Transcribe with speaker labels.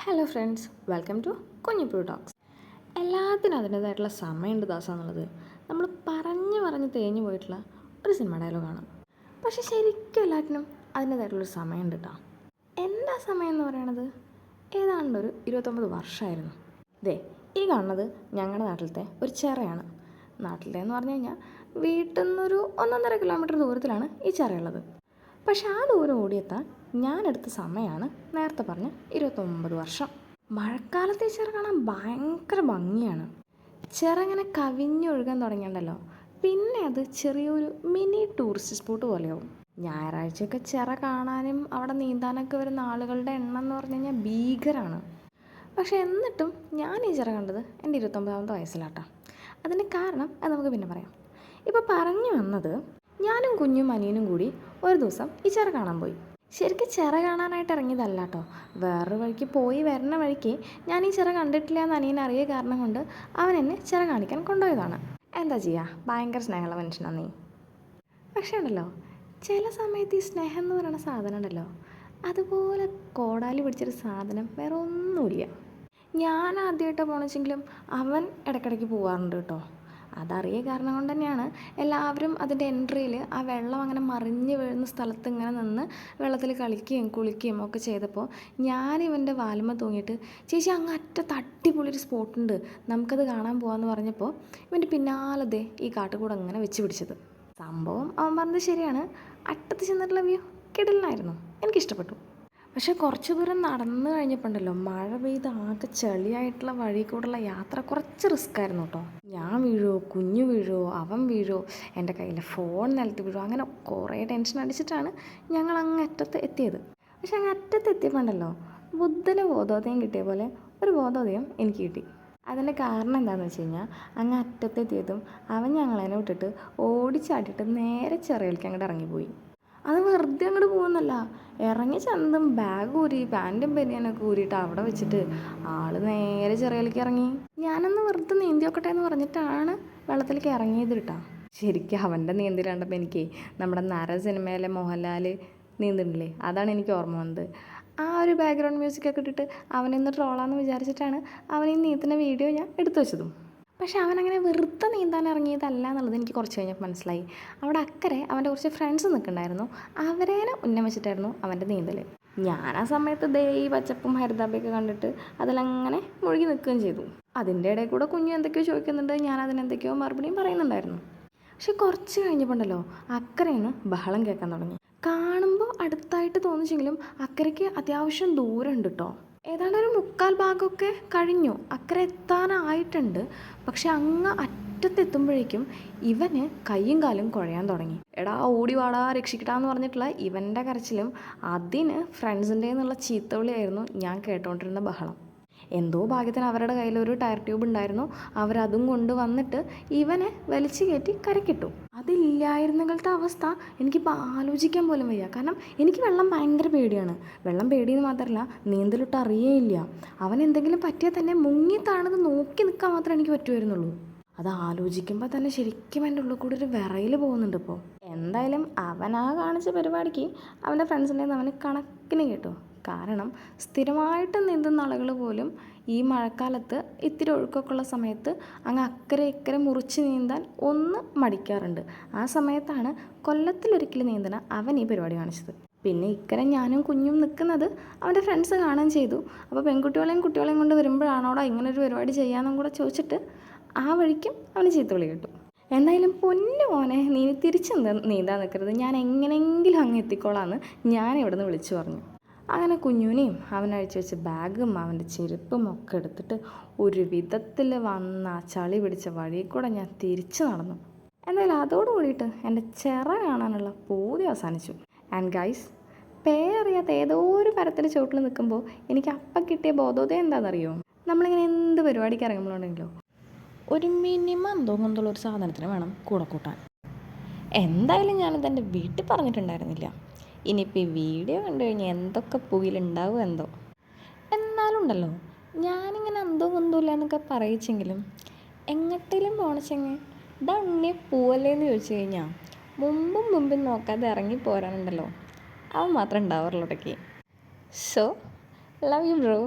Speaker 1: Hello friends, welcome to Kunjippoo talks. എല്ലാത്തിനും അതിൻ്റേതായിട്ടുള്ള സമയമുണ്ട് എന്നുള്ളത് നമ്മൾ പറഞ്ഞ് തേഞ്ഞു പോയിട്ടുള്ള ഒരു സിനിമ ഡയലോഗാണ്. പക്ഷെ ശരിക്കും എല്ലാത്തിനും അതിൻ്റേതായിട്ടുള്ളൊരു സമയമുണ്ട് കേട്ടോ. എൻ്റെ സമയം എന്ന് പറയണത് ഏതാണ്ട് ഒരു 29 വർഷമായിരുന്നു. ഈ കാണുന്നത് ഞങ്ങളുടെ നാട്ടിലത്തെ ഒരു ചിറയാണ്. നാട്ടിലത്തെ എന്ന് പറഞ്ഞു കഴിഞ്ഞാൽ വീട്ടിൽ നിന്നൊരു 1.5 കിലോമീറ്റർ ദൂരത്തിലാണ് ഈ ചിറയുള്ളത്. പക്ഷെ ആ ദൂരം ഓടിയെത്താൻ ഞാനെടുത്ത സമയമാണ് നേരത്തെ പറഞ്ഞ 29 വർഷം. മഴക്കാലത്ത് ഈ ചിറ കാണാൻ ഭയങ്കര ഭംഗിയാണ്. ചിറ ഇങ്ങനെ കവിഞ്ഞൊഴുകാൻ തുടങ്ങിയുണ്ടല്ലോ, പിന്നെ അത് ചെറിയൊരു മിനി ടൂറിസ്റ്റ് സ്പോട്ട് പോലെയാവും. ഞായറാഴ്ചയൊക്കെ ചിറ കാണാനും അവിടെ നീന്താനൊക്കെ വരുന്ന ആളുകളുടെ എണ്ണം എന്ന് പറഞ്ഞു കഴിഞ്ഞാൽ ഭീകരമാണ്. പക്ഷെ എന്നിട്ടും ഞാൻ ഈ ചിറ കണ്ടത് എൻ്റെ 29ാമത്തെ വയസ്സിലാട്ടോ. അതിന് കാരണം അത് നമുക്ക് പിന്നെ പറയാം. ഇപ്പോൾ പറഞ്ഞു വന്നത്, ഞാനും കുഞ്ഞും അനിയനും കൂടി ഒരു ദിവസം ഈ ചിറ കാണാൻ പോയി. ശരിക്കും ചിറ കാണാനായിട്ട് ഇറങ്ങിയതല്ല കേട്ടോ. വേറൊരു വഴിക്ക് പോയി വരുന്ന വഴിക്ക് ഞാൻ ഈ ചിറ കണ്ടിട്ടില്ല എന്ന് അനിയൻ അറിയ കാരണം കൊണ്ട് അവൻ എന്നെ ചിറ കാണിക്കാൻ കൊണ്ടുപോയതാണ്. എന്താ ചെയ്യുക, ഭയങ്കര സ്നേഹമുള്ള മനുഷ്യനാണ് നീ. പക്ഷേ ഉണ്ടല്ലോ, ചില സമയത്ത് ഈ സ്നേഹം എന്ന് പറയുന്ന സാധനം ഉണ്ടല്ലോ, അതുപോലെ കോടാലി പിടിച്ചൊരു സാധനം വേറെ ഒന്നുമില്ല. ഞാൻ ആദ്യമായിട്ട് പോകണമെച്ചെങ്കിലും അവൻ ഇടയ്ക്കിടയ്ക്ക് പോകാറുണ്ട് കേട്ടോ. അതറിയ കാരണം കൊണ്ട് തന്നെയാണ് എല്ലാവരും അതിൻ്റെ എൻട്രിയിൽ ആ വെള്ളം അങ്ങനെ മറിഞ്ഞ് വീഴുന്ന സ്ഥലത്ത് ഇങ്ങനെ നിന്ന് വെള്ളത്തിൽ കളിക്കുകയും കുളിക്കുകയും ഒക്കെ ചെയ്തപ്പോൾ ഞാൻ ഇവൻ്റെ വാലുമ്മ തൂങ്ങിയിട്ട്, ചേച്ചി അങ്ങ് അറ്റത്ത് അടിപൊളിയൊരു സ്പോട്ടുണ്ട്, നമുക്കത് കാണാൻ പോകാമെന്ന് പറഞ്ഞപ്പോൾ ഇവൻ്റെ പിന്നാലെ ഈ കാട്ടുകൂടെ അങ്ങനെ വെച്ച് പിടിച്ചത്. സംഭവം അവൻ പറഞ്ഞത് ശരിയാണ്. അറ്റത്ത് ചെന്നിട്ടുള്ള വ്യൂ കിടിലനായിരുന്നു, എനിക്കിഷ്ടപ്പെട്ടു. പക്ഷേ കുറച്ച് ദൂരം നടന്നു കഴിഞ്ഞപ്പോണ്ടല്ലോ, മഴ പെയ്ത് ആകെ ചെളിയായിട്ടുള്ള വഴി കൂടെയുള്ള യാത്ര കുറച്ച് റിസ്ക് ആയിരുന്നു കേട്ടോ. ഞാൻ വീഴുമോ, കുഞ്ഞു വീഴുമോ, അവൻ വീഴുമോ, എൻ്റെ കയ്യിലെ ഫോൺ നിലത്ത് വീഴുമോ, അങ്ങനെ കുറേ ടെൻഷൻ അടിച്ചിട്ടാണ് ഞങ്ങൾ അങ്ങ് അറ്റത്ത് എത്തിയത്. പക്ഷെ അങ്ങ് അറ്റത്ത് എത്തിയപ്പോണ്ടല്ലോ, ബുദ്ധന് ബോധോദയം കിട്ടിയ പോലെ ഒരു ബോധോദയം എനിക്ക് കിട്ടി. അതിൻ്റെ കാരണം എന്താണെന്ന് വെച്ച് കഴിഞ്ഞാൽ, അങ്ങ് അറ്റത്തെത്തിയതും അവൻ ഞങ്ങളതിനെ വിട്ടിട്ട് ഓടിച്ചാടിയിട്ട് നേരെ ചിറയിലേക്ക് അങ്ങോട്ട് ഇറങ്ങിപ്പോയി. അത് വെറുതെ അങ്ങോട്ട് പോകുന്നല്ല, ഇറങ്ങി ചെന്നതും ബാഗ് ഊരി പാൻറ്റും ബനിയനൊക്കെ ഊരിയിട്ട് അവിടെ വെച്ചിട്ട് ആൾ നേരെ ചിറയിലേക്ക് ഇറങ്ങി. ഞാനൊന്ന് വെറുതെ നീന്തി നോക്കട്ടെ എന്ന് പറഞ്ഞിട്ടാണ് വെള്ളത്തിലേക്ക് ഇറങ്ങിയത് കേട്ടോ. ശരിക്കും അവൻ്റെ നീന്തൽ കണ്ടപ്പോൾ എനിക്ക് നമ്മുടെ നര സിനിമയിലെ മോഹൻലാൽ നീന്തുന്നില്ലേ, അതാണ് എനിക്ക് ഓർമ്മ വന്നത്. ആ ഒരു ബാക്ക്ഗ്രൗണ്ട് മ്യൂസിക്കൊക്കെ ഇട്ടിട്ട് അവനിന്ന് ട്രോളാന്ന് വിചാരിച്ചിട്ടാണ് അവൻ ഈ നീന്തുന്ന വീഡിയോ ഞാൻ എടുത്തു വെച്ചതും. പക്ഷെ അവനങ്ങനെ വെറുതെ നീന്താൻ ഇറങ്ങിയതല്ല എന്നുള്ളത് എനിക്ക് കുറച്ച് കഴിഞ്ഞപ്പോൾ മനസ്സിലായി. അവിടെ അക്കരെ അവൻ്റെ കുറച്ച് ഫ്രണ്ട്സ് നിൽക്കുന്നുണ്ടായിരുന്നു, അവരേനെ ഉന്നം വെച്ചിട്ടായിരുന്നു അവൻ്റെ നീന്തൽ. ഞാൻ ആ സമയത്ത് ഈ പച്ചപ്പും ഹരിതാപയൊക്കെ കണ്ടിട്ട് അതിലങ്ങനെ മുഴുകി നിൽക്കുകയും ചെയ്തു. അതിൻ്റെ ഇടയിൽ കൂടെ കുഞ്ഞു എന്തൊക്കെയോ ചോദിക്കുന്നുണ്ട്, ഞാൻ അതിനെന്തൊക്കെയോ മറുപടിയും പറയുന്നുണ്ടായിരുന്നു. പക്ഷെ കുറച്ച് കഴിഞ്ഞപ്പോണ്ടല്ലോ അക്കരയിൽ ബഹളം കേൾക്കാൻ തുടങ്ങി. കാണുമ്പോൾ അടുത്തായിട്ട് തോന്നിച്ചെങ്കിലും അക്കരയ്ക്ക് അത്യാവശ്യം ദൂരമുണ്ട് കേട്ടോ. ഏതാണ്ട് ഒരു 3/4 ഭാഗമൊക്കെ കഴിഞ്ഞു, അക്കരെ എത്താനായിട്ടുണ്ട്. പക്ഷെ അങ്ങ് അറ്റത്തെത്തുമ്പോഴേക്കും ഇവന് കയ്യും കാലും കുഴയാൻ തുടങ്ങി. എടാ ഓടി വാടാ രക്ഷിക്കട്ടാന്ന് പറഞ്ഞിട്ടുള്ള ഇവൻ്റെ കരച്ചിലും അതിന് ഫ്രണ്ട്സിൻ്റെ നിന്നുള്ള ചീത്തവിളിയായിരുന്നു ഞാൻ കേട്ടോണ്ടിരുന്ന ബഹളം. എന്തോ ഭാഗ്യത്തിന് അവരുടെ കയ്യിൽ ഒരു ടയർ ട്യൂബ് ഉണ്ടായിരുന്നു, അവരതും കൊണ്ട് വന്നിട്ട് ഇവനെ വലിച്ചു കയറ്റി കരക്കിട്ടു. അതില്ലായിരുന്നകളുടെ അവസ്ഥ എനിക്കിപ്പോൾ ആലോചിക്കാൻ പോലും വയ്യ. കാരണം എനിക്ക് വെള്ളം ഭയങ്കര പേടിയാണ്. വെള്ളം പേടിയെന്ന് മാത്രമല്ല, നീന്തലിട്ട് അറിയേയില്ല. അവൻ എന്തെങ്കിലും പറ്റിയാൽ തന്നെ മുങ്ങി താണത് നോക്കി നിൽക്കാൻ മാത്രമേ എനിക്ക് പറ്റുമായിരുന്നുള്ളൂ. അത് ആലോചിക്കുമ്പോൾ തന്നെ ശരിക്കും എൻ്റെ ഉള്ളിൽ കൂടി ഒരു വിറയിൽ പോകുന്നുണ്ട് ഇപ്പോൾ. എന്തായാലും അവനാ കാണിച്ച പരിപാടിക്ക് അവൻ്റെ ഫ്രണ്ട്സിൻ്റെ നിന്ന് അവന് കണക്കിന് കേട്ടോ. കാരണം സ്ഥിരമായിട്ട് നീന്തുന്ന ആളുകൾ പോലും ഈ മഴക്കാലത്ത് ഇത്തിരി ഒഴുക്കൊക്കെ ഉള്ള സമയത്ത് അങ്ങ് അക്കരെ ഇക്കരെ മുറിച്ച് നീന്താൻ ഒന്ന് മടിക്കാറുണ്ട്. ആ സമയത്താണ് കൊല്ലത്തിലൊരിക്കലും നീന്തണ അവൻ ഈ പരിപാടി കാണിച്ചത്. പിന്നെ ഇക്കരെ ഞാനും കുഞ്ഞും നിൽക്കുന്നത് അവൻ്റെ ഫ്രണ്ട്സ് കാണുകയും ചെയ്തു. അപ്പോൾ പെൺകുട്ടികളെയും കുട്ടികളെയും കൊണ്ട് വരുമ്പോഴാണോടാ ഇങ്ങനൊരു പരിപാടി ചെയ്യാമെന്നും കൂടെ ചോദിച്ചിട്ട് ആ വഴിക്കും അവന് ചീത്തവിളി കിട്ടും. എന്തായാലും പൊന്നു മോനെ, നീ തിരിച്ച് നീന്താൻ നിൽക്കരുത്, ഞാൻ എങ്ങനെയെങ്കിലും അങ്ങ് എത്തിക്കോളാമെന്ന് ഞാൻ ഇവിടെ നിന്ന് വിളിച്ചു പറഞ്ഞു. അങ്ങനെ കുഞ്ഞുനെയും അവനഴിച്ച് വെച്ച ബാഗും അവൻ്റെ ചെരുപ്പും ഒക്കെ എടുത്തിട്ട് ഒരു വിധത്തിൽ വന്ന ആ ചളി പിടിച്ച വഴിയിൽ കൂടെ ഞാൻ തിരിച്ചു നടന്നു. എന്തായാലും അതോടുകൂടിയിട്ട് എൻ്റെ ചിറ കാണാനുള്ള പൂതി അവസാനിച്ചു. ആൻഡ് ഗൈസ്, പേരറിയാത്ത ഏതോ ഒരു മരത്തിൻ്റെ ചുവട്ടിൽ നിൽക്കുമ്പോൾ എനിക്ക് അപ്പം കിട്ടിയ ബോധോദയം എന്താണെന്നറിയോ? നമ്മളിങ്ങനെ എന്ത് പരിപാടിക്ക് ഇറങ്ങുമ്പോഴുണ്ടെങ്കിലോ ഒരു മിനിമം തോന്നുന്നുള്ള ഒരു സാധനത്തിന് വേണം കൂടെ കൂട്ടാൻ. എന്തായാലും ഞാനിതെൻ്റെ വീട്ടിൽ പറഞ്ഞിട്ടുണ്ടായിരുന്നില്ല. ഇനിയിപ്പോൾ ഈ വീഡിയോ കണ്ടു കഴിഞ്ഞാൽ എന്തൊക്കെ പുകയിലുണ്ടാവും എന്തോ. എന്നാലും ഉണ്ടല്ലോ, ഞാനിങ്ങനെ എന്തോ ഒന്നുമില്ല എന്നൊക്കെ പറയിച്ചെങ്കിലും എങ്ങോട്ടേലും പോണച്ചെങ്കിൽ ഇതാ ഉണ്ണിയെ പോവല്ലേന്ന് ചോദിച്ചു കഴിഞ്ഞാൽ മുമ്പും നോക്കാതെ ഇറങ്ങി പോരാനുണ്ടല്ലോ, അവൻ മാത്രം ഉണ്ടാവാറുള്ളൂ ഇടയ്ക്ക്. So love you bro.